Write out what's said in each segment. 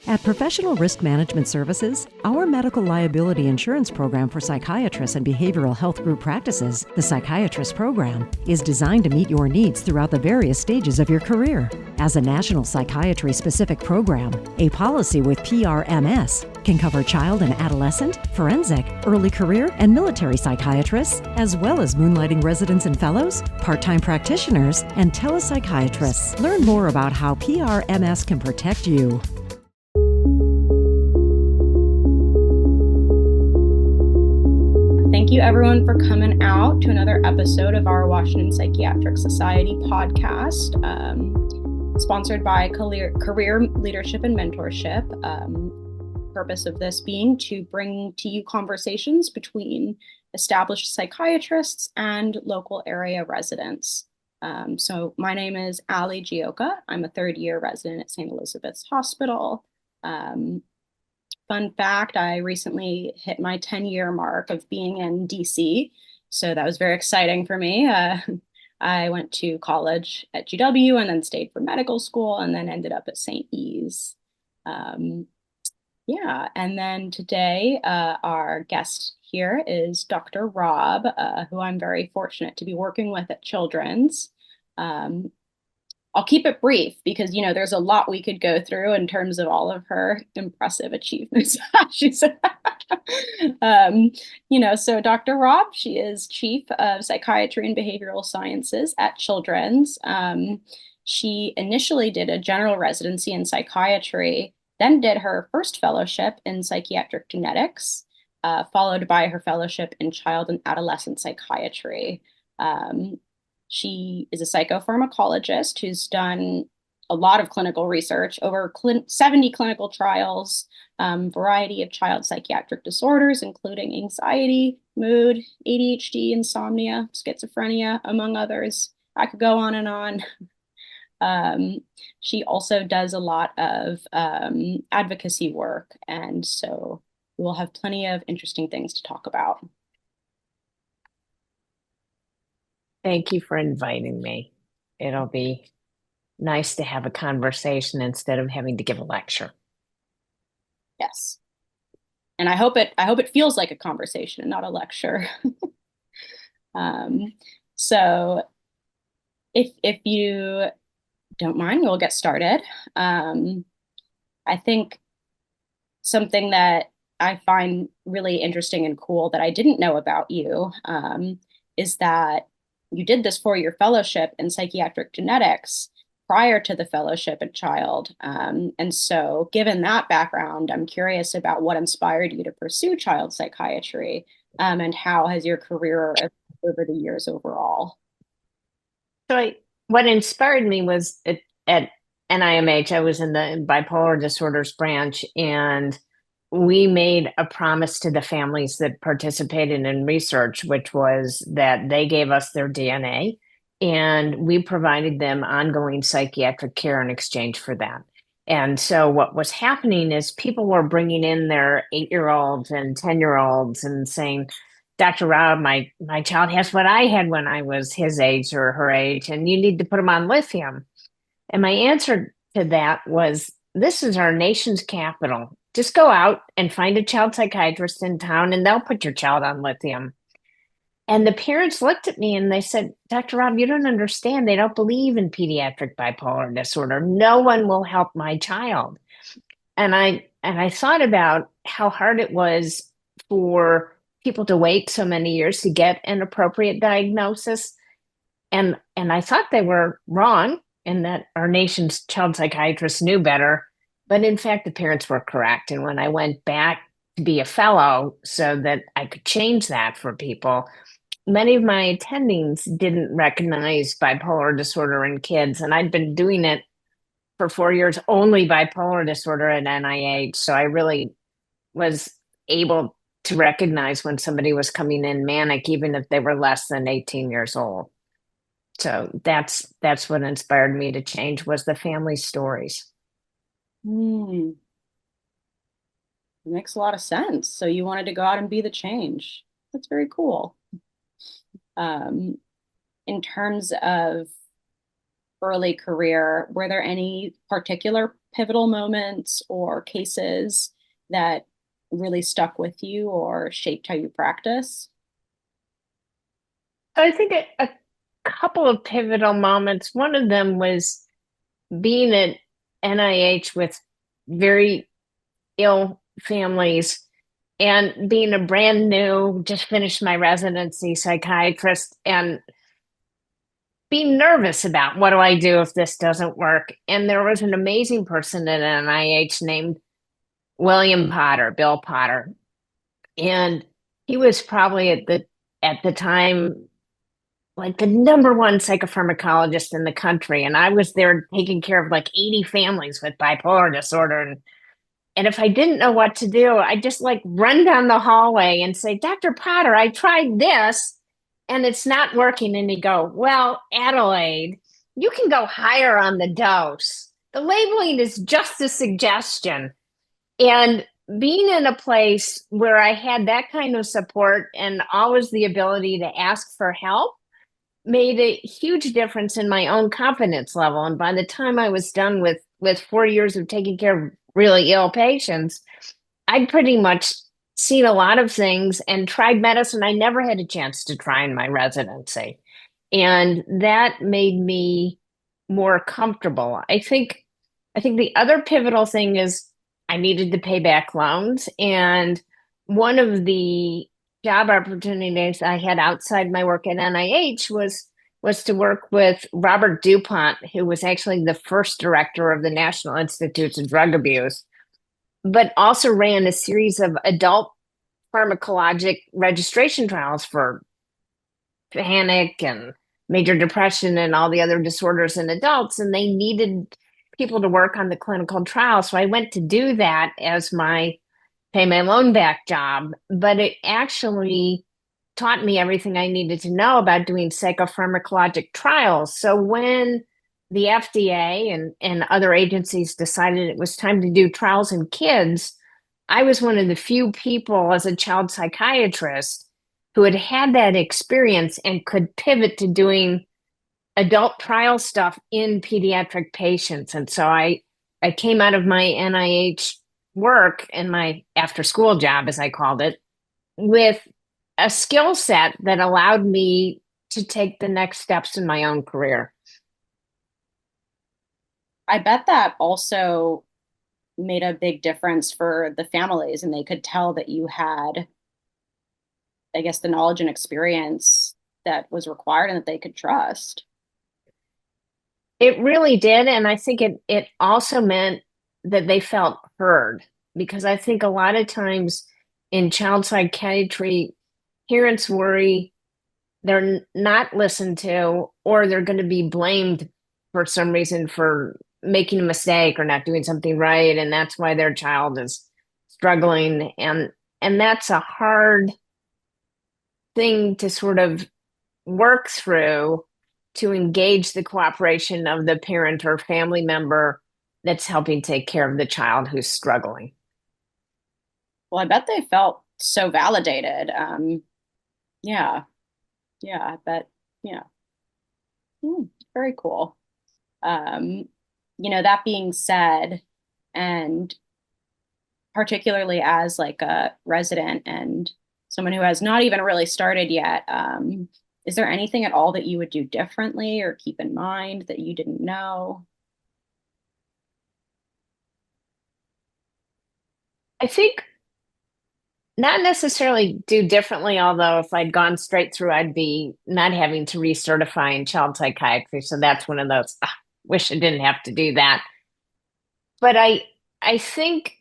At Professional Risk Management Services, our medical liability insurance program for psychiatrists and behavioral health group practices, the Psychiatrist Program, is designed to meet your needs throughout the various stages of your career. As a national psychiatry-specific program, a policy with PRMS can cover child and adolescent, forensic, early career, and military psychiatrists, as well as moonlighting residents and fellows, part-time practitioners, and telepsychiatrists. Learn more about how PRMS can protect you. Thank you everyone for coming out to another episode of our Washington Psychiatric Society podcast, sponsored by Career Leadership and Mentorship. Purpose of this being to bring to you conversations between established psychiatrists and local area residents. So my name is Ali Gioka. I'm a third-year resident at St. Elizabeth's Hospital. Fun fact, I recently hit my 10-year mark of being in DC, so that was very exciting for me. I went to college at GW and then stayed for medical school and then ended up at St. E's. Yeah, and then today our guest here is Dr. Robb, who I'm very fortunate to be working with at Children's. I'll keep it brief because, there's a lot we could go through in terms of all of her impressive achievements. So Dr. Robb, she is Chief of Psychiatry and Behavioral Sciences at Children's. She initially did a general residency in psychiatry, then did her first fellowship in psychiatric genetics, followed by her fellowship in child and adolescent psychiatry. She is a psychopharmacologist who's done a lot of clinical research, over 70 clinical trials, variety of child psychiatric disorders, including anxiety, mood, ADHD, insomnia, schizophrenia, among others. I could go on and on. She also does a lot of advocacy work, and so we'll have plenty of interesting things to talk about. Thank you for inviting me. It'll be nice to have a conversation instead of having to give a lecture. Yes. And I hope it feels like a conversation and not a lecture. So if you don't mind, we'll get started. I think something that I find really interesting and cool that I didn't know about you is that you did this 4-year fellowship in psychiatric genetics prior to the fellowship in child. And so given that background, I'm curious about what inspired you to pursue child psychiatry, and how has your career evolved over the years overall? So what inspired me was at NIMH, I was in the bipolar disorders branch, and we made a promise to the families that participated in research, which was that they gave us their DNA and we provided them ongoing psychiatric care in exchange for that. And so what was happening is people were bringing in their 8-year-olds and 10-year-olds and saying, Dr. Robb, my child has what I had when I was his age or her age, and you need to put him on lithium. And my answer to that was, this is our nation's capital. Just go out and find a child psychiatrist in town and they'll put your child on lithium. And the parents looked at me and they said, Dr. Robb, you don't understand. They don't believe in pediatric bipolar disorder. No one will help my child. And I thought about how hard it was for people to wait so many years to get an appropriate diagnosis. And I thought they were wrong and that our nation's child psychiatrists knew better. But in fact, the parents were correct. And when I went back to be a fellow so that I could change that for people, many of my attendings didn't recognize bipolar disorder in kids. And I'd been doing it for 4 years, only bipolar disorder at NIH. So I really was able to recognize when somebody was coming in manic, even if they were less than 18 years old. So that's what inspired me to change, was the family stories. It makes a lot of sense. So you wanted to go out and be the change. That's very cool. In terms of early career, were there any particular pivotal moments or cases that really stuck with you or shaped how you practice? I think a couple of pivotal moments. One of them was being at NIH with very ill families and being a brand new, just finished my residency psychiatrist and being nervous about what do I do if this doesn't work. And there was an amazing person at NIH named Bill Potter. And he was probably at the time like the number one psychopharmacologist in the country. And I was there taking care of like 80 families with bipolar disorder. And if I didn't know what to do, I'd just like run down the hallway and say, Dr. Potter, I tried this and it's not working. And he'd go, well, Adelaide, you can go higher on the dose. The labeling is just a suggestion. And being in a place where I had that kind of support and always the ability to ask for help made a huge difference in my own confidence level. And by the time I was done with 4 years of taking care of really ill patients, I'd pretty much seen a lot of things and tried medicine I never had a chance to try in my residency. And that made me more comfortable. I think the other pivotal thing is I needed to pay back loans. And one of the job opportunities I had outside my work at NIH was to work with Robert DuPont, who was actually the first director of the National Institutes of Drug Abuse, but also ran a series of adult pharmacologic registration trials for panic and major depression and all the other disorders in adults. And they needed people to work on the clinical trial. So I went to do that as my pay my loan back job, but it actually taught me everything I needed to know about doing psychopharmacologic trials. So when the FDA and other agencies decided it was time to do trials in kids, I was one of the few people as a child psychiatrist who had had that experience and could pivot to doing adult trial stuff in pediatric patients. And so I came out of my NIH work and my after school job, as I called it, with a skill set that allowed me to take the next steps in my own career. I bet that also made a big difference for the families, and they could tell that you had, I guess, the knowledge and experience that was required and that they could trust. It really did. And I think it also meant that they felt heard, because I think a lot of times in child psychiatry, parents worry they're not listened to or they're going to be blamed for some reason for making a mistake or not doing something right. And that's why their child is struggling. And that's a hard thing to sort of work through, to engage the cooperation of the parent or family member that's helping take care of the child who's struggling. Well, I bet they felt so validated. Yeah, yeah, I bet. Yeah. Very cool. Um, that being said, and particularly as like a resident and someone who has not even really started yet, is there anything at all that you would do differently or keep in mind that you didn't know? I think not necessarily do differently, although if I'd gone straight through, I'd be not having to recertify in child psychiatry. So that's one of those, wish I didn't have to do that. But I think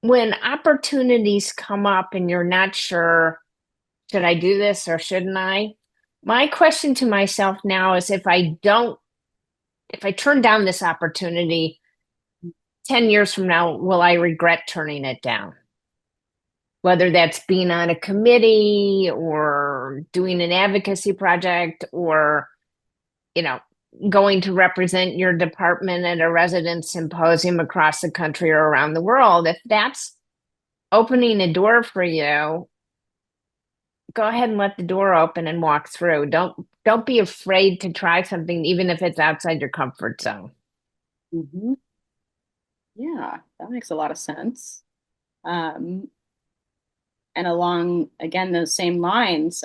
when opportunities come up and you're not sure, should I do this or shouldn't I? My question to myself now is if I turn down this opportunity 10 years from now, will I regret turning it down? Whether that's being on a committee or doing an advocacy project or, going to represent your department at a resident symposium across the country or around the world, if that's opening a door for you, go ahead and let the door open and walk through. Don't be afraid to try something, even if it's outside your comfort zone. Mm-hmm. Yeah, that makes a lot of sense. Um, and along again those same lines,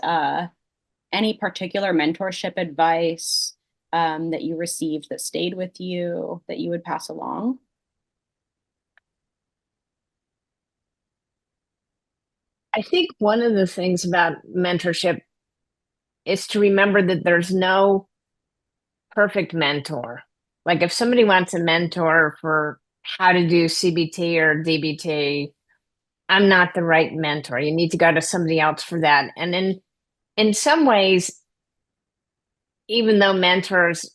any particular mentorship advice that you received that stayed with you that you would pass along? I think one of the things about mentorship is to remember that there's no perfect mentor. Like if somebody wants a mentor for how to do CBT or DBT, I'm not the right mentor. You need to go to somebody else for that. And in some ways, even though mentors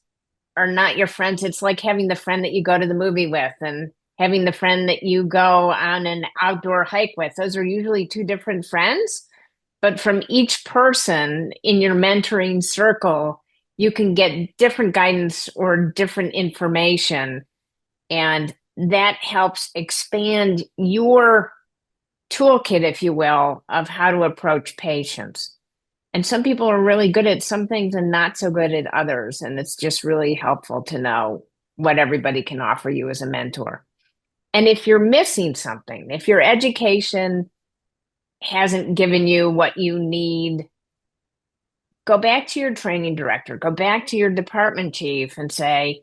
are not your friends, it's like having the friend that you go to the movie with and having the friend that you go on an outdoor hike with. Those are usually two different friends, but from each person in your mentoring circle, you can get different guidance or different information. And that helps expand your toolkit, if you will, of how to approach patients. And some people are really good at some things and not so good at others. And it's just really helpful to know what everybody can offer you as a mentor. And if you're missing something, if your education hasn't given you what you need, go back to your training director, go back to your department chief and say,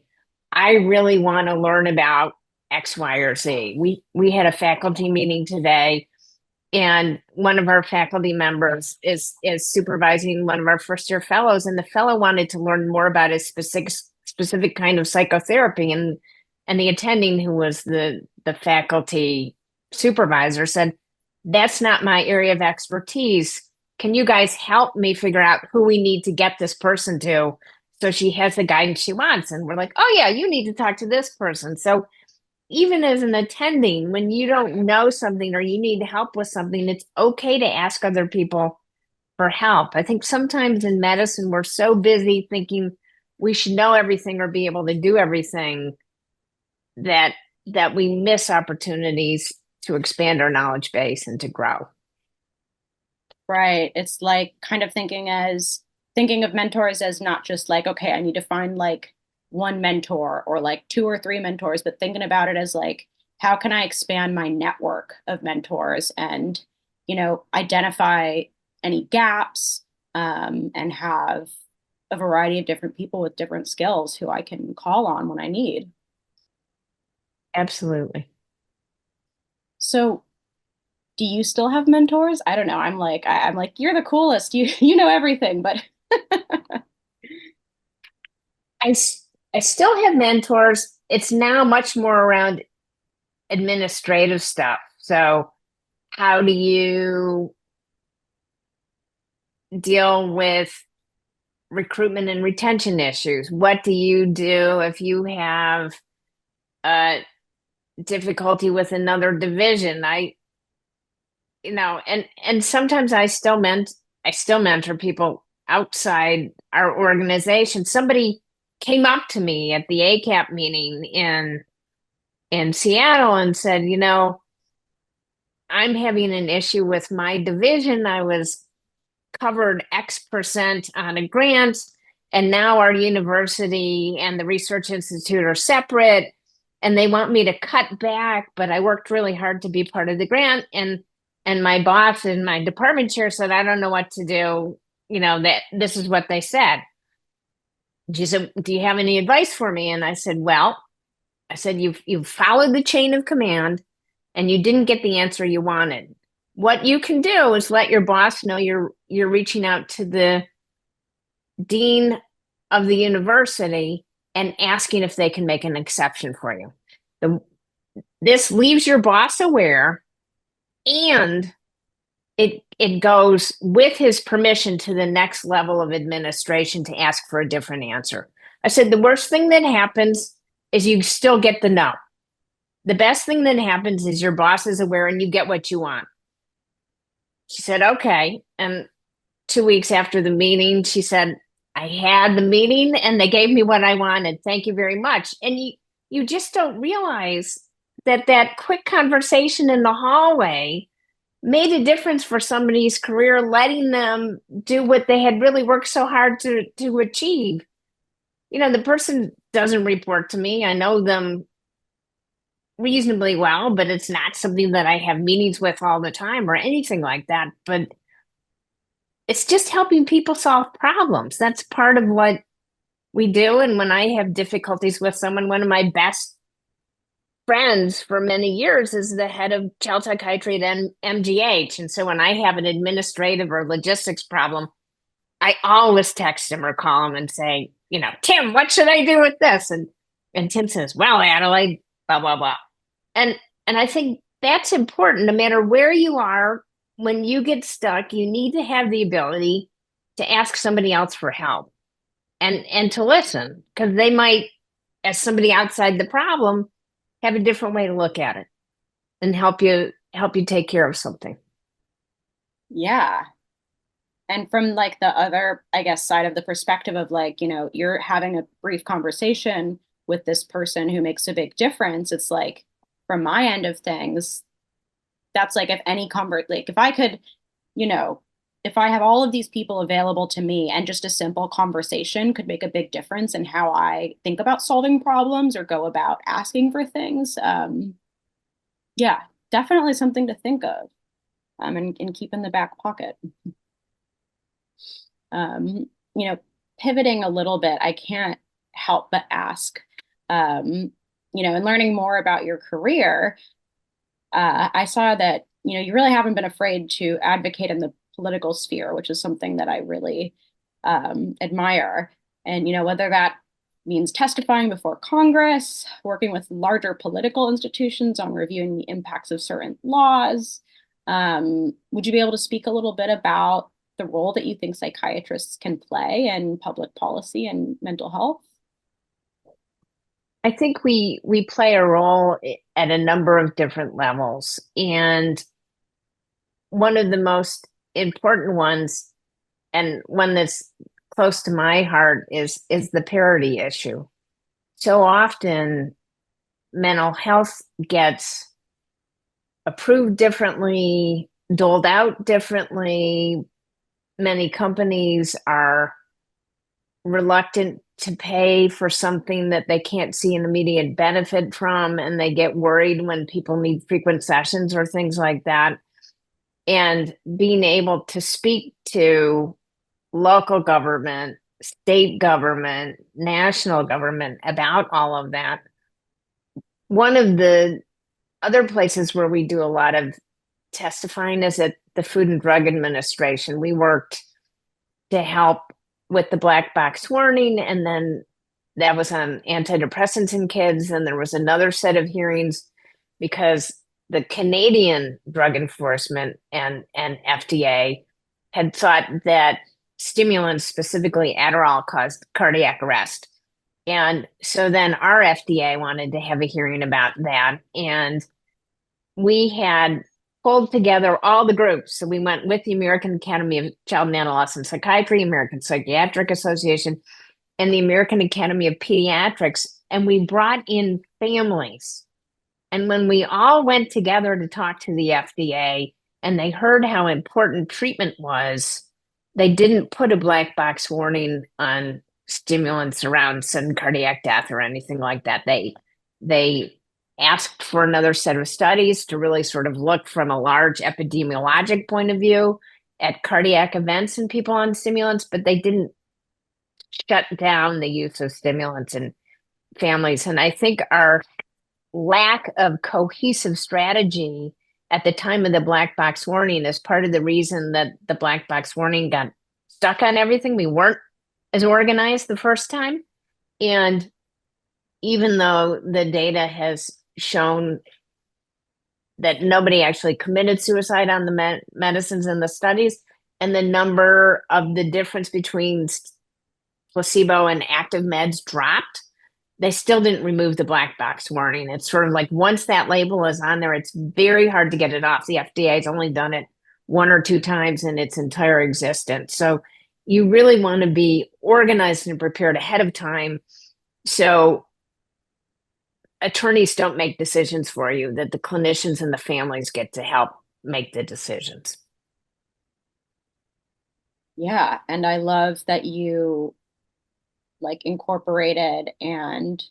I really want to learn about X, Y, or Z. We had a faculty meeting today, and one of our faculty members is supervising one of our first year fellows, and the fellow wanted to learn more about his specific kind of psychotherapy, and the attending, who was the faculty supervisor, said, that's not my area of expertise. Can you guys help me figure out who we need to get this person to so she has the guidance she wants? And we're like, oh yeah, you need to talk to this person. So even as an attending, when you don't know something or you need help with something, it's okay to ask other people for help. I think sometimes in medicine, we're so busy thinking we should know everything or be able to do everything that we miss opportunities to expand our knowledge base and to grow. Right. It's like kind of thinking of mentors as not just like, okay, I need to find like one mentor or like two or three mentors, but thinking about it as like, how can I expand my network of mentors and, identify any gaps, and have a variety of different people with different skills who I can call on when I need. Absolutely. So do you still have mentors? I don't know. I'm like, you're the coolest. You know everything, but I, I still have mentors. It's now much more around administrative stuff. So, how do you deal with recruitment and retention issues? What do you do if you have difficulty with another division? And sometimes I still mentor people outside our organization. Somebody came up to me at the ACAP meeting in Seattle and said, I'm having an issue with my division. I was covered X% on a grant, and now our university and the research institute are separate, and they want me to cut back, but I worked really hard to be part of the grant, and my boss and my department chair said, I don't know what to do. That this is what they said. She said, do you have any advice for me? And I said, well, you've followed the chain of command and you didn't get the answer you wanted. What you can do is let your boss know you're reaching out to the dean of the university and asking if they can make an exception for you. This leaves your boss aware, and it goes with his permission to the next level of administration to ask for a different answer. I said, the worst thing that happens is you still get the no. The best thing that happens is your boss is aware and you get what you want. She said, okay. And 2 weeks after the meeting, she said, I had the meeting and they gave me what I wanted. Thank you very much. And you just don't realize that quick conversation in the hallway made a difference for somebody's career, letting them do what they had really worked so hard to achieve. The person doesn't report to me. I know them reasonably well, but it's not something that I have meetings with all the time or anything like that. But it's just helping people solve problems. That's part of what we do. And when I have difficulties with someone, one of my best friends for many years is the head of child psychiatry at MGH. And so when I have an administrative or logistics problem, I always text him or call him and say, Tim, what should I do with this? And Tim says, well, Adelaide, blah, blah, blah. And and I think that's important no matter where you are. When you get stuck, you need to have the ability to ask somebody else for help and to listen, because they might, as somebody outside the problem, have a different way to look at it and help you take care of something. Yeah. And from like the other, I guess, side of the perspective of like, you're having a brief conversation with this person who makes a big difference. It's like, from my end of things, that's like, if any like if I could, you know, if I have all of these people available to me and just a simple conversation could make a big difference in how I think about solving problems or go about asking for things. Yeah, definitely something to think of, and keep in the back pocket. Um, you know, Pivoting a little bit, I can't help but ask, in learning more about your career, I saw that, you really haven't been afraid to advocate in the political sphere, which is something that I really admire. And, whether that means testifying before Congress, working with larger political institutions on reviewing the impacts of certain laws. Would you be able to speak a little bit about the role that you think psychiatrists can play in public policy and mental health? I think we play a role at a number of different levels. And one of the most important ones, and one that's close to my heart, is the parity issue. So often mental health gets approved differently, doled out differently. Many companies are reluctant to pay for something that they can't see an immediate benefit from, and they get worried when people need frequent sessions or things like that. And being able to speak to local government, state government, national government about all of that. One of the other places where we do a lot of testifying is at the Food and Drug Administration. We worked to help with the black box warning, and then that was on antidepressants in kids. And there was another set of hearings because the Canadian Drug Enforcement and FDA had thought that stimulants, specifically Adderall, caused cardiac arrest. And so then our FDA wanted to have a hearing about that. And we had pulled together all the groups. So we went with the American Academy of Child and Adolescent Psychiatry, American Psychiatric Association, and the American Academy of Pediatrics. And we brought in families. And when we all went together to talk to the FDA and they heard how important treatment was, they didn't put a black box warning on stimulants around sudden cardiac death or anything like that. They asked for another set of studies to really sort of look from a large epidemiologic point of view at cardiac events in people on stimulants, but they didn't shut down the use of stimulants in families. And I think our lack of cohesive strategy at the time of the black box warning is part of the reason that the black box warning got stuck on everything. We weren't as organized the first time. And even though the data has shown that nobody actually committed suicide on the medicines in the studies, and the number of the difference between placebo and active meds dropped, they still didn't remove the black box warning. It's sort of like once that label is on there, it's very hard to get it off. The FDA has only done it one or two times in its entire existence. So you really want to be organized and prepared ahead of time, so attorneys don't make decisions for you, that the clinicians and the families get to help make the decisions. Yeah, and I love that you like incorporated and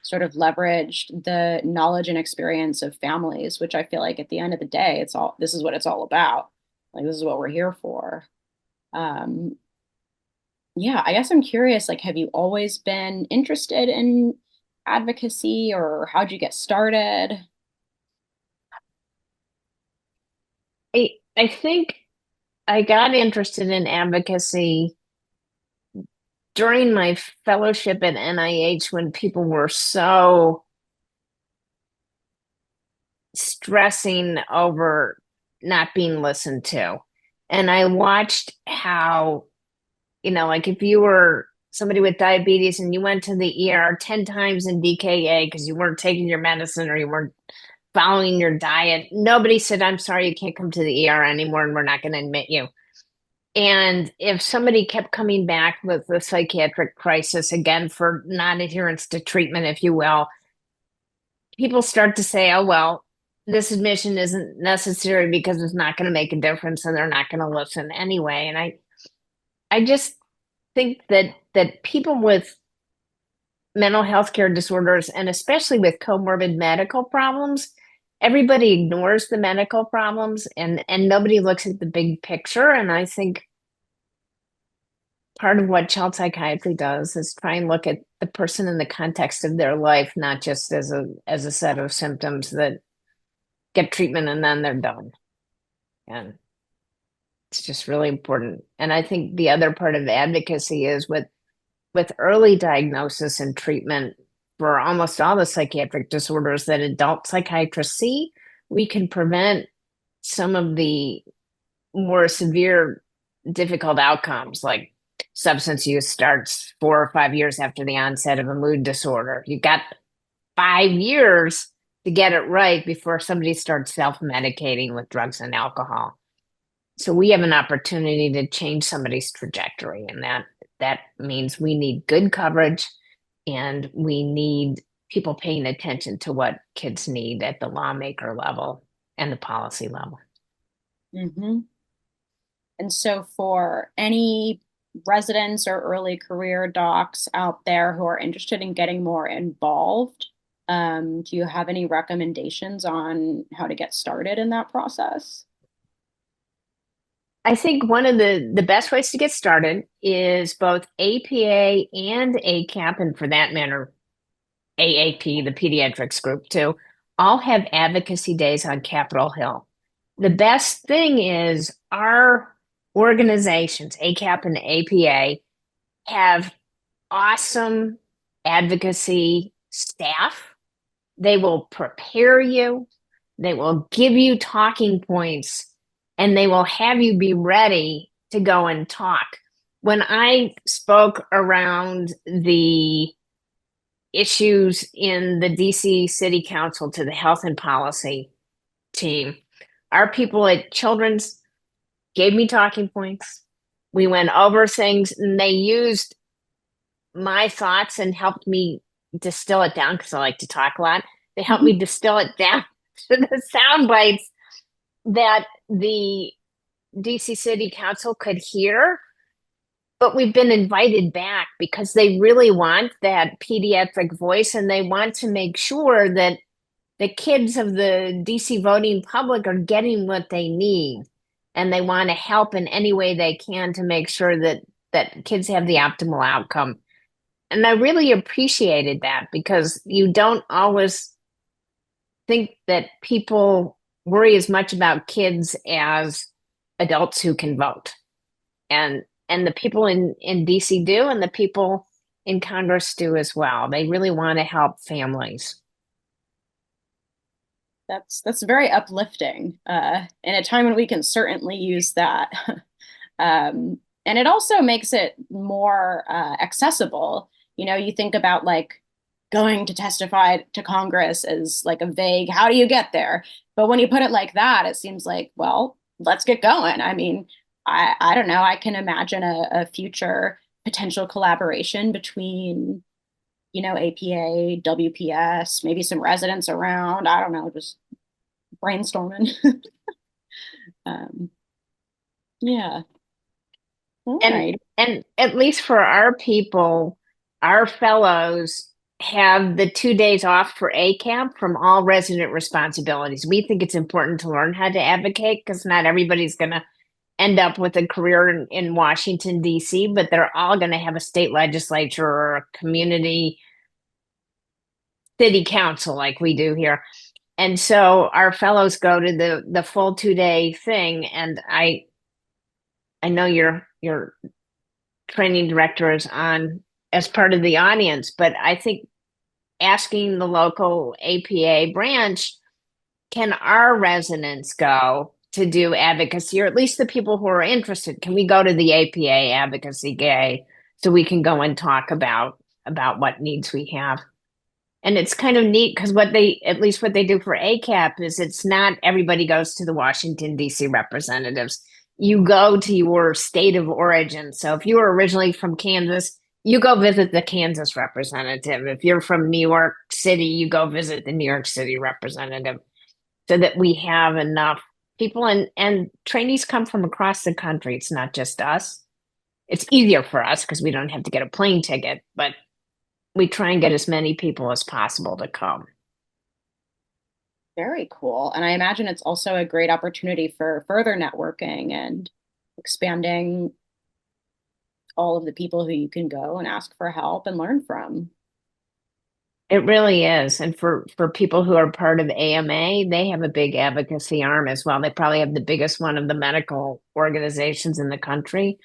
sort of leveraged the knowledge and experience of families, which I feel like at the end of the day, this is what it's all about. Like, this is what we're here for. Um, yeah, I guess I'm curious, like, have you always been interested in advocacy, or how'd you get started? I think I got interested in advocacy during my fellowship at NIH when people were so stressing over not being listened to. And I watched how, like if you were somebody with diabetes and you went to the ER 10 times in DKA because you weren't taking your medicine or you weren't following your diet, nobody said, I'm sorry, you can't come to the ER anymore and we're not going to admit you. And if somebody kept coming back with a psychiatric crisis, again, for non-adherence to treatment, if you will, people start to say, oh, well, this admission isn't necessary because it's not going to make a difference and they're not going to listen anyway. And I just think that people with mental health care disorders, and especially with comorbid medical problems, everybody ignores the medical problems and nobody looks at the big picture. And I think part of what child psychiatry does is try and look at the person in the context of their life, not just as a set of symptoms that get treatment and then they're done. And it's just really important. And I think the other part of advocacy is with early diagnosis and treatment for almost all the psychiatric disorders that adult psychiatrists see, we can prevent some of the more severe, difficult outcomes, like substance use starts 4 or 5 years after the onset of a mood disorder. You've got 5 years to get it right before somebody starts self-medicating with drugs and alcohol. So we have an opportunity to change somebody's trajectory, and that means we need good coverage and we need people paying attention to what kids need at the lawmaker level and the policy level. Mm-hmm. And so for any residents or early career docs out there who are interested in getting more involved, do you have any recommendations on how to get started in that process? I think one of the best ways to get started is both APA and ACAP, and for that matter, AAP, the pediatrics group too, all have advocacy days on Capitol Hill. The best thing is our organizations, ACAP and APA, have awesome advocacy staff. They will prepare you, they will give you talking points, and they will have you be ready to go and talk. When I spoke around the issues in the DC City Council to the Health and Policy team, our people at Children's gave me talking points. We went over things and they used my thoughts and helped me distill it down because I like to talk a lot. They helped me distill it down to the sound bites that the DC City Council could hear. But we've been invited back because they really want that pediatric voice and they want to make sure that the kids of the DC voting public are getting what they need. And they want to help in any way they can to make sure that kids have the optimal outcome. And I really appreciated that because you don't always think that people worry as much about kids as adults who can vote. And the people in DC do, and the people in Congress do as well. They really want to help families. That's very uplifting in a time when we can certainly use that. And it also makes it more accessible. You know, you think about like going to testify to Congress as like a vague, how do you get there? But when you put it like that, it seems like, well, let's get going. I mean, I don't know. I can imagine a future potential collaboration between, you know, APA, WPS, maybe some residents around. I don't know, just brainstorming. um, yeah. All And right. and at least for our people, our fellows have the 2 days off for ACAP from all resident responsibilities. We think it's important to learn how to advocate because not everybody's going to end up with a career in Washington, D.C., but they're all going to have a state legislature or a community city council like we do here. And so our fellows go to the full 2 day thing. And I know your training director is on as part of the audience, but I think asking the local APA branch, can our residents go to do advocacy, or at least the people who are interested? Can we go to the APA advocacy day so we can go and talk about what needs we have? And it's kind of neat because at least what they do for ACAP is it's not everybody goes to the Washington, D.C. representatives. You go to your state of origin. So if you were originally from Kansas, you go visit the Kansas representative. If you're from New York City, you go visit the New York City representative so that we have enough people. And trainees come from across the country. It's not just us. It's easier for us because we don't have to get a plane ticket, but we try and get as many people as possible to come. Very cool. And I imagine it's also a great opportunity for further networking and expanding all of the people who you can go and ask for help and learn from. It really is. And for people who are part of AMA, they have a big advocacy arm as well. They probably have the biggest one of the medical organizations in the country.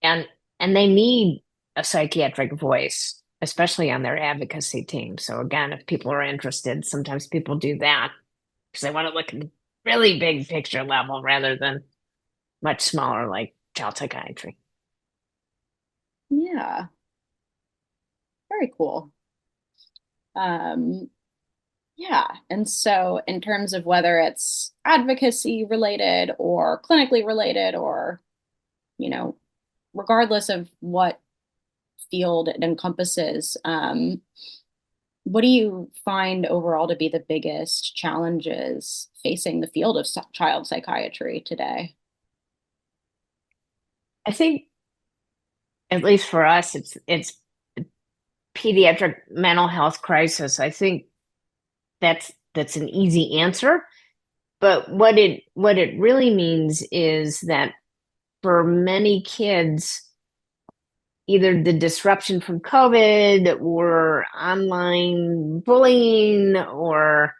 And they need a psychiatric voice, especially on their advocacy team. So again, if people are interested, sometimes people do that because they want to look at the really big picture level rather than much smaller like child psychiatry. Yeah. Very cool. Yeah. And so in terms of whether it's advocacy related or clinically related or, you know, regardless of what field it encompasses, what do you find overall to be the biggest challenges facing the field of child psychiatry today? I think, at least for us, it's pediatric mental health crisis. I think that's an easy answer, but what it really means is that for many kids, either the disruption from COVID or online bullying or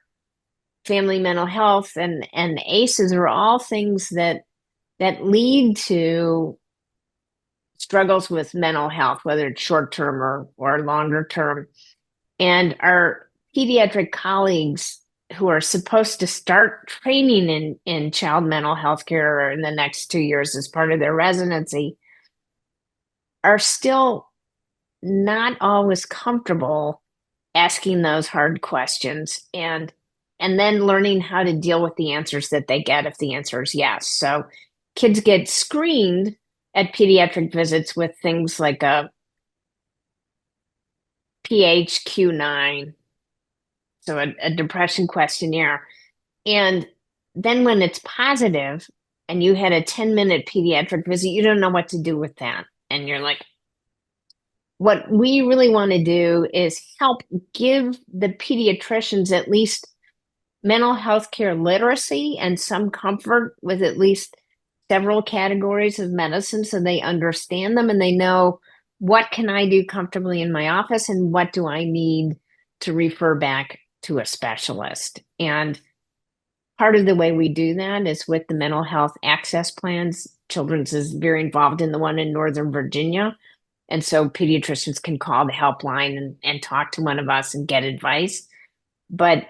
family mental health and ACEs are all things that lead to struggles with mental health, whether it's short term or longer term. And our pediatric colleagues who are supposed to start training in child mental health care in the next 2 years as part of their residency are still not always comfortable asking those hard questions and then learning how to deal with the answers that they get if the answer is yes. So kids get screened at pediatric visits with things like a PHQ-9, so a depression questionnaire. And then when it's positive and you had a 10-minute pediatric visit, you don't know what to do with that. And you're like, what we really want to do is help give the pediatricians at least mental health care literacy and some comfort with at least several categories of medicine so they understand them and they know what can I do comfortably in my office and what do I need to refer back to a specialist. And part of the way we do that is with the mental health access plans. Children's is very involved in the one in Northern Virginia. And so pediatricians can call the helpline and talk to one of us and get advice. But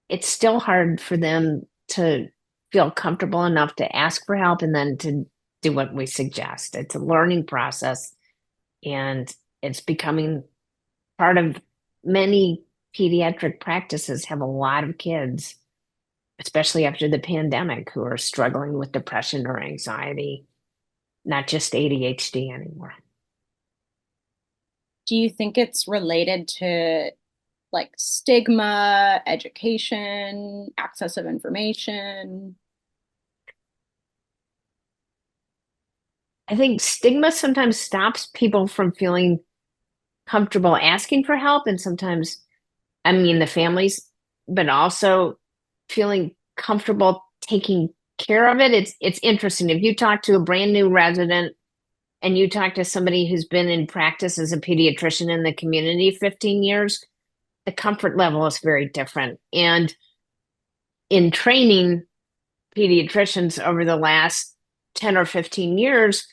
it's still hard for them to feel comfortable enough to ask for help and then to do what we suggest. It's a learning process and it's becoming part of many pediatric practices have a lot of kids, especially after the pandemic, who are struggling with depression or anxiety, not just ADHD anymore. Do you think it's related to like stigma, education, access of information? I think stigma sometimes stops people from feeling comfortable asking for help, and sometimes, I mean, the families, but also feeling comfortable taking care of it. It's interesting. If you talk to a brand new resident and you talk to somebody who's been in practice as a pediatrician in the community 15 years, the comfort level is very different. And in training pediatricians over the last 10 or 15 years,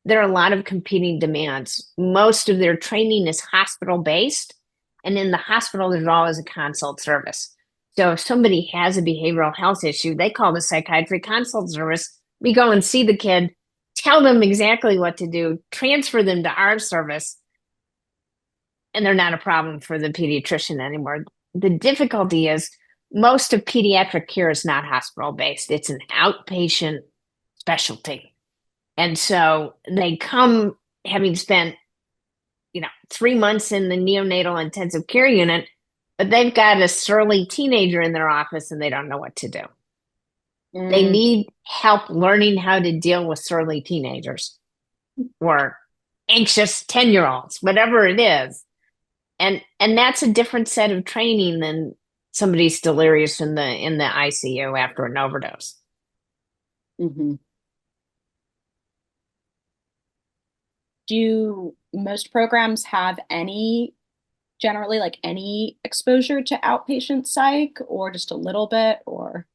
there are a lot of competing demands. Most of their training is hospital based, and in the hospital, there's always a consult service. So if somebody has a behavioral health issue, they call the psychiatry consult service. We go and see the kid, tell them exactly what to do, transfer them to our service, and they're not a problem for the pediatrician anymore. The difficulty is most of pediatric care is not hospital based, it's an outpatient specialty. And so they come having spent, 3 months in the neonatal intensive care unit, but they've got a surly teenager in their office and they don't know what to do. They need help learning how to deal with surly teenagers or anxious 10-year-olds, whatever it is. And that's a different set of training than somebody's delirious in the ICU after an overdose. Mm-hmm. Do most programs have generally any exposure to outpatient psych, or just a little bit, or?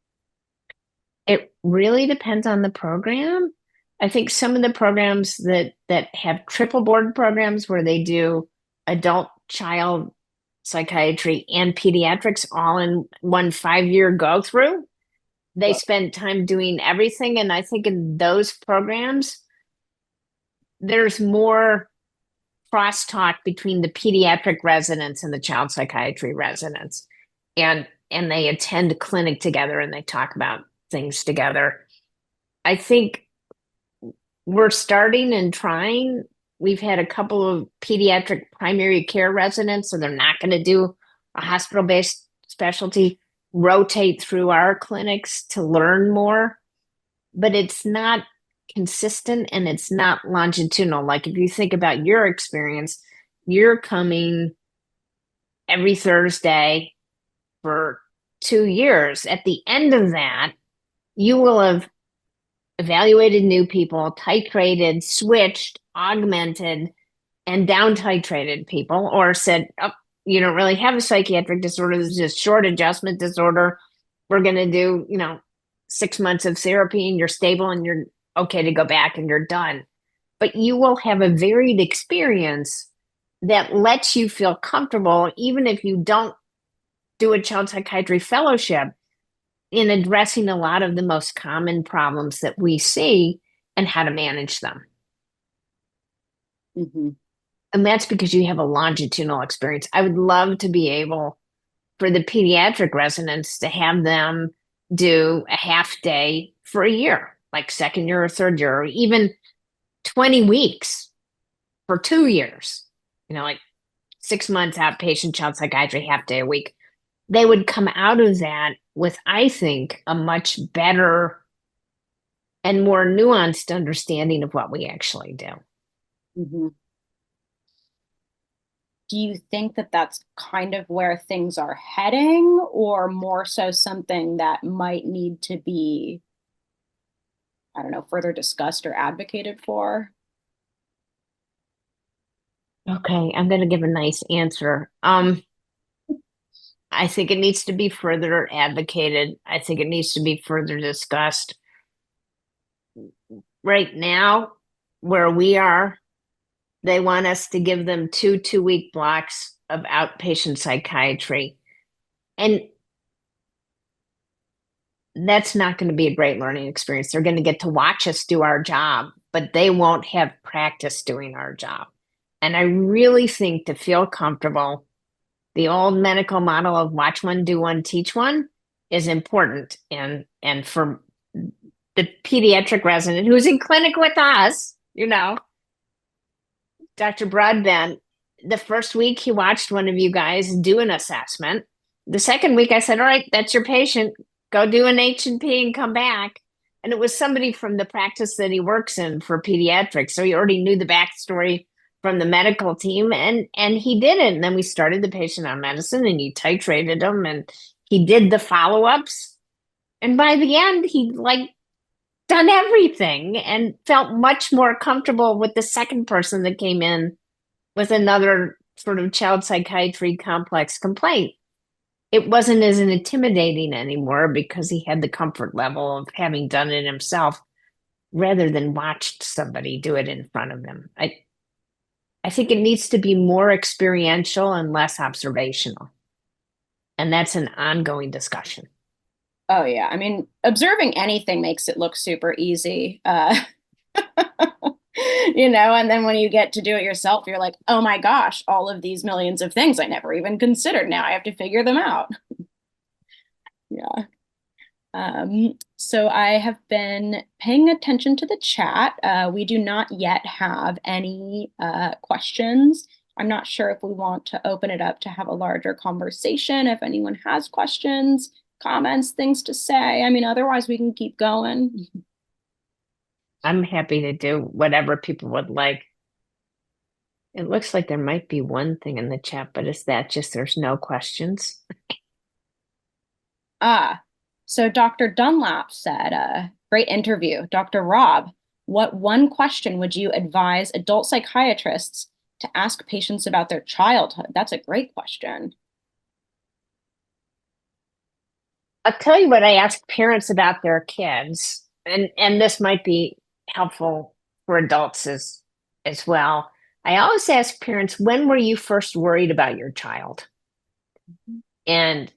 It really depends on the program. I think some of the programs that have triple board programs where they do adult, child psychiatry and pediatrics all in one 5-year go through, they spend time doing everything. And I think in those programs, there's more crosstalk between the pediatric residents and the child psychiatry residents. And they attend clinic together and they talk about things together. I think we're starting and trying. We've had a couple of pediatric primary care residents, so they're not going to do a hospital-based specialty, rotate through our clinics to learn more, but it's not consistent and it's not longitudinal. Like if you think about your experience, you're coming every Thursday for 2 years. At the end of that, you will have evaluated new people, titrated, switched, augmented, and down titrated people, or said, oh, you don't really have a psychiatric disorder. This is just short adjustment disorder. We're going to do, 6 months of therapy and you're stable and you're okay to go back and you're done. But you will have a varied experience that lets you feel comfortable, even if you don't do a child psychiatry fellowship, in addressing a lot of the most common problems that we see and how to manage them. Mm-hmm. And that's because you have a longitudinal experience. I would love to be able for the pediatric residents to have them do a half day for a year, like second year or third year, or even 20 weeks for 2 years, like 6 months outpatient child psychiatry, half day a week. They would come out of that with, I think, a much better and more nuanced understanding of what we actually do. Mm-hmm. Do you think that that's kind of where things are heading, or more so something that might need to be, I don't know, further discussed or advocated for? Okay, I'm going to give a nice answer. I think it needs to be further advocated. I think it needs to be further discussed. Right now, where we are, they want us to give them 2 2-week blocks of outpatient psychiatry. And that's not going to be a great learning experience. They're going to get to watch us do our job, but they won't have practice doing our job. And I really think to feel comfortable, the old medical model of watch one, do one, teach one is important. And for the pediatric resident who's in clinic with us, Dr. Broadbent, the first week he watched one of you guys do an assessment. The second week I said, all right, that's your patient. Go do an H&P and come back. And it was somebody from the practice that he works in for pediatrics. So he already knew the backstory from the medical team, and he did it. And then we started the patient on medicine, and he titrated him, and he did the follow-ups. And by the end, he like done everything and felt much more comfortable with the second person that came in with another sort of child psychiatry complex complaint. It wasn't as intimidating anymore because he had the comfort level of having done it himself rather than watched somebody do it in front of him. I think it needs to be more experiential and less observational. And that's an ongoing discussion. Oh yeah. I mean, observing anything makes it look super easy. And then when you get to do it yourself, you're like, oh my gosh, all of these millions of things I never even considered. Now I have to figure them out. Yeah. So I have been paying attention to the chat. We do not yet have any questions. I'm not sure if we want to open it up to have a larger conversation. If anyone has questions, comments, things to say. I mean, otherwise we can keep going. I'm happy to do whatever people would like. It looks like there might be one thing in the chat, but is that just there's no questions? So Dr. Dunlap said, great interview. Dr. Robb, what one question would you advise adult psychiatrists to ask patients about their childhood? That's a great question. I'll tell you what I ask parents about their kids, and this might be helpful for adults as well. I always ask parents, when were you first worried about your child? And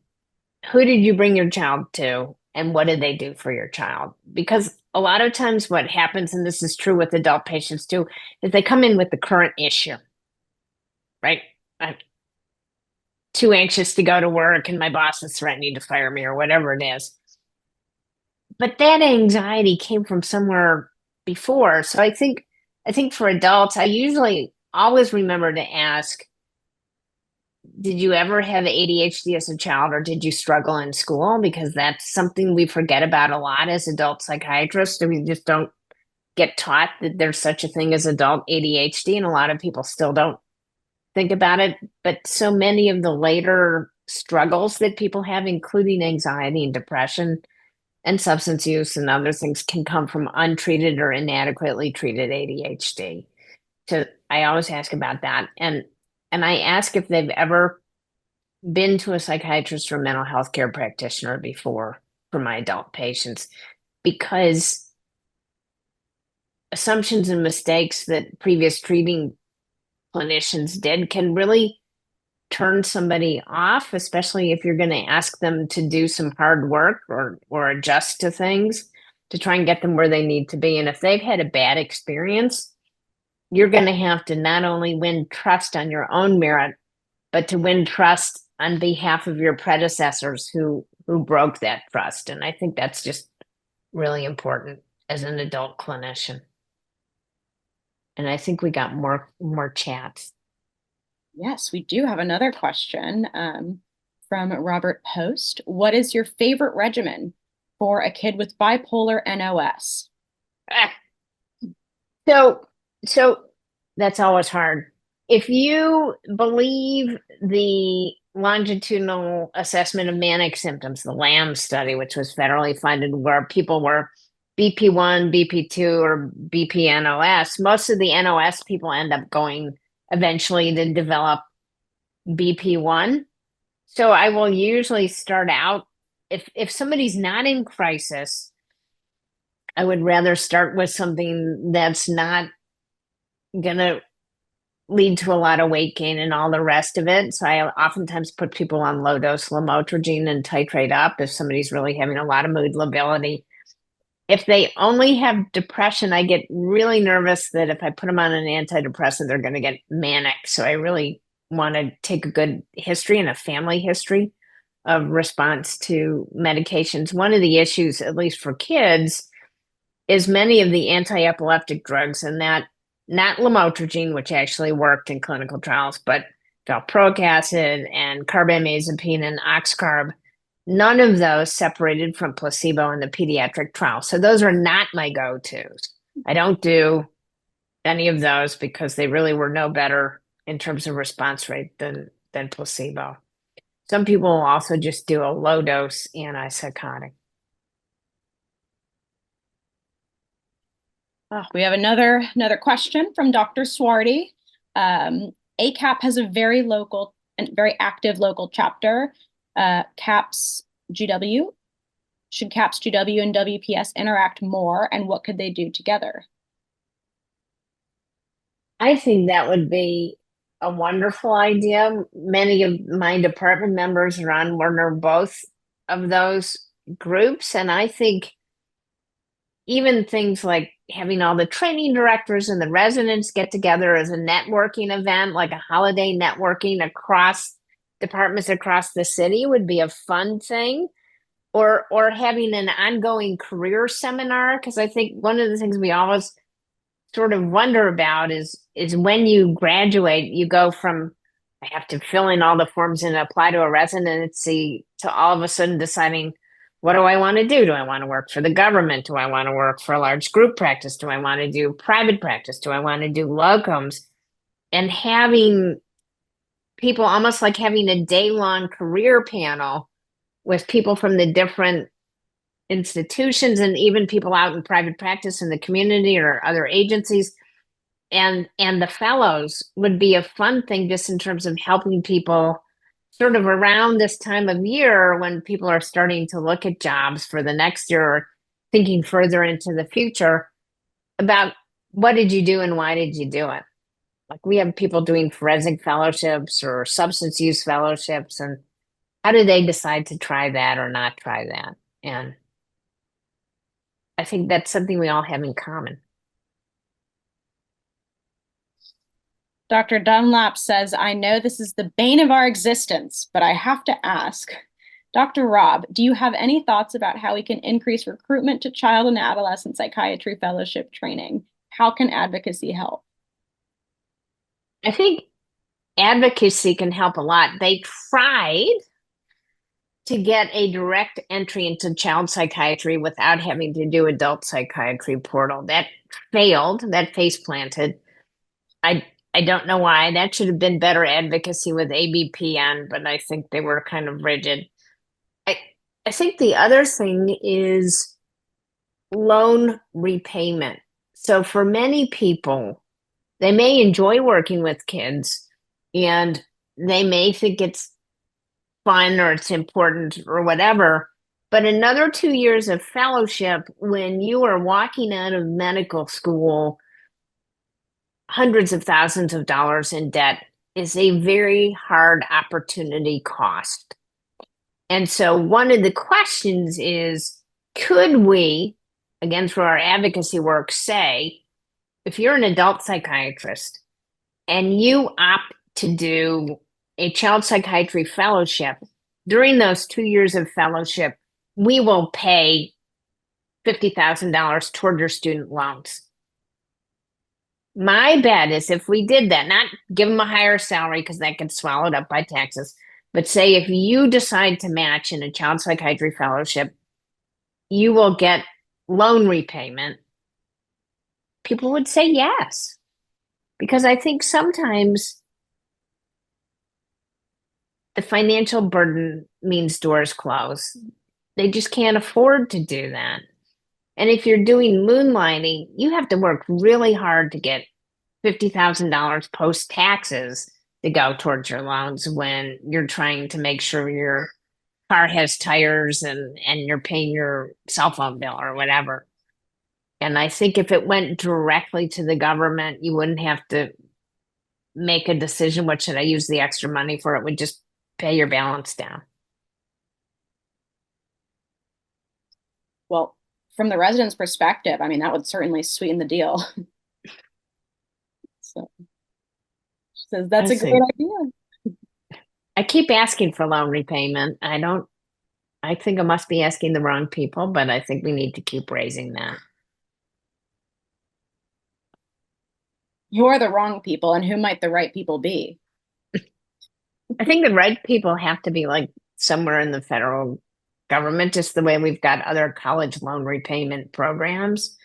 who did you bring your child to? And what did they do for your child? Because a lot of times what happens, and this is true with adult patients too, is they come in with the current issue, right? I'm too anxious to go to work and my boss is threatening to fire me or whatever it is. But that anxiety came from somewhere before. So I think for adults, I usually always remember to ask, did you ever have ADHD as a child or did you struggle in school? Because that's something we forget about a lot as adult psychiatrists. We just don't get taught that there's such a thing as adult ADHD, and a lot of people still don't think about it. But so many of the later struggles that people have, including anxiety and depression and substance use and other things, can come from untreated or inadequately treated ADHD. So I always ask about that. And I ask if they've ever been to a psychiatrist or mental health care practitioner before for my adult patients, because assumptions and mistakes that previous treating clinicians did can really turn somebody off, especially if you're going to ask them to do some hard work or adjust to things to try and get them where they need to be. And if they've had a bad experience, you're going to have to not only win trust on your own merit, but to win trust on behalf of your predecessors who broke that trust. And I think that's just really important as an adult clinician. And I think we got more chats. Yes, we do have another question from Robert Post. What is your favorite regimen for a kid with bipolar NOS? So that's always hard. If you believe the longitudinal assessment of manic symptoms, the LAM study, which was federally funded, where people were BP1, BP2, or BP-NOS, most of the NOS people end up going eventually to develop BP1. So I will usually start out, if somebody's not in crisis, I would rather start with something that's not going to lead to a lot of weight gain and all the rest of it. So I oftentimes put people on low dose lamotrigine and titrate up if somebody's really having a lot of mood lability. If they only have depression, I get really nervous that if I put them on an antidepressant, they're going to get manic. So I really want to take a good history and a family history of response to medications. One of the issues, at least for kids, is many of the anti-epileptic drugs, and that not lamotrigine, which actually worked in clinical trials, but valproic acid and carbamazepine and oxcarb, none of those separated from placebo in the pediatric trial. So those are not my go-tos. I don't do any of those because they really were no better in terms of response rate than placebo. Some people will also just do a low dose antipsychotic. We have another question from Dr. Swarty. ACAP has a very local and very active local chapter. CAPS GW. Should CAPS GW and WPS interact more, and what could they do together? I think that would be a wonderful idea. Many of my department members are on one or both of those groups, and I think even things like having all the training directors and the residents get together as a networking event, like a holiday networking across departments across the city would be a fun thing. Or having an ongoing career seminar, because I think one of the things we always sort of wonder about is when you graduate, you go from I have to fill in all the forms and apply to a residency to all of a sudden deciding, what do I want to do? Do I want to work for the government? Do I want to work for a large group practice? Do I want to do private practice? Do I want to do locums? And having people almost like having a day-long career panel with people from the different institutions and even people out in private practice in the community or other agencies and the fellows would be a fun thing just in terms of helping people sort of around this time of year when people are starting to look at jobs for the next year or thinking further into the future about what did you do and why did you do it. Like we have people doing forensic fellowships or substance use fellowships, and how do they decide to try that or not try that? And I think that's something we all have in common. Dr. Dunlap says, I know this is the bane of our existence, but I have to ask, Dr. Robb, do you have any thoughts about how we can increase recruitment to child and adolescent psychiatry fellowship training? How can advocacy help? I think advocacy can help a lot. They tried to get a direct entry into child psychiatry without having to do adult psychiatry portal. That failed, that face planted. I don't know why. That should have been better advocacy with ABPN, but I think they were kind of rigid. I think the other thing is loan repayment. So for many people, they may enjoy working with kids and they may think it's fun or it's important or whatever. But another 2 years of fellowship, when you are walking out of medical school, hundreds of thousands of dollars in debt is a very hard opportunity cost. And so one of the questions is, could we, again, through our advocacy work, say, if you're an adult psychiatrist and you opt to do a child psychiatry fellowship, during those 2 years of fellowship, we will pay $50,000 toward your student loans. My bet is if we did that, not give them a higher salary because that gets swallowed up by taxes, but say if you decide to match in a child psychiatry fellowship, you will get loan repayment. People would say yes. Because I think sometimes the financial burden means doors close. They just can't afford to do that. And if you're doing moonlighting, you have to work really hard to get $50,000 post taxes to go towards your loans when you're trying to make sure your car has tires and you're paying your cell phone bill or whatever. And I think if it went directly to the government, you wouldn't have to make a decision, what should I use the extra money for? It would just pay your balance down. Well, from the resident's perspective, I mean, that would certainly sweeten the deal. So she says that's a great idea. I keep asking for loan repayment. I think I must be asking the wrong people, but I think we need to keep raising that. You're the wrong people, and who might the right people be? I think the right people have to be like somewhere in the federal government, just the way we've got other college loan repayment programs.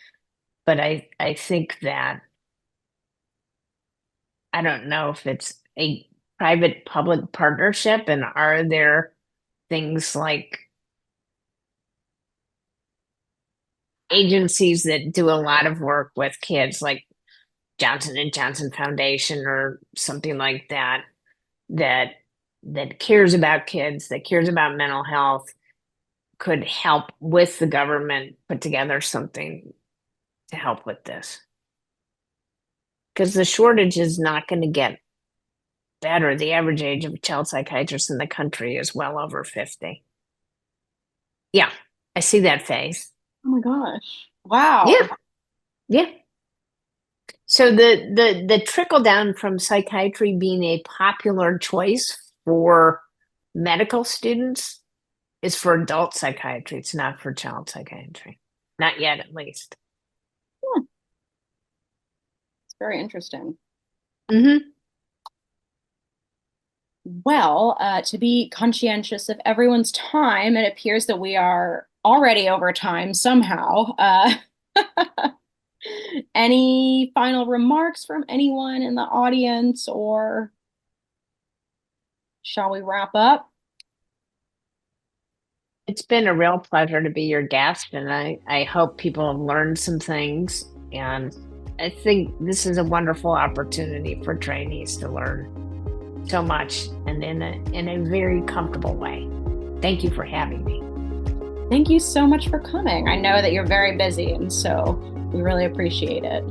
But I think that I don't know if it's a private public partnership, and are there things like agencies that do a lot of work with kids, like Johnson and Johnson Foundation or something like that, that cares about kids, that cares about mental health, could help with the government put together something to help with this? Because the shortage is not going to get better. The average age of a child psychiatrist in the country is well over 50. Yeah, I see that face. Oh my gosh. Wow. Yeah. Yeah. So the trickle down from psychiatry being a popular choice for medical students is for adult psychiatry. It's not for child psychiatry. Not yet, at least. It's very interesting. Mm-hmm. Well, to be conscientious of everyone's time, it appears that we are already over time somehow. Any final remarks from anyone in the audience, or shall we wrap up? It's been a real pleasure to be your guest, and I hope people have learned some things. And I think this is a wonderful opportunity for trainees to learn so much and in a very comfortable way. Thank you for having me. Thank you so much for coming. I know that you're very busy, and so we really appreciate it.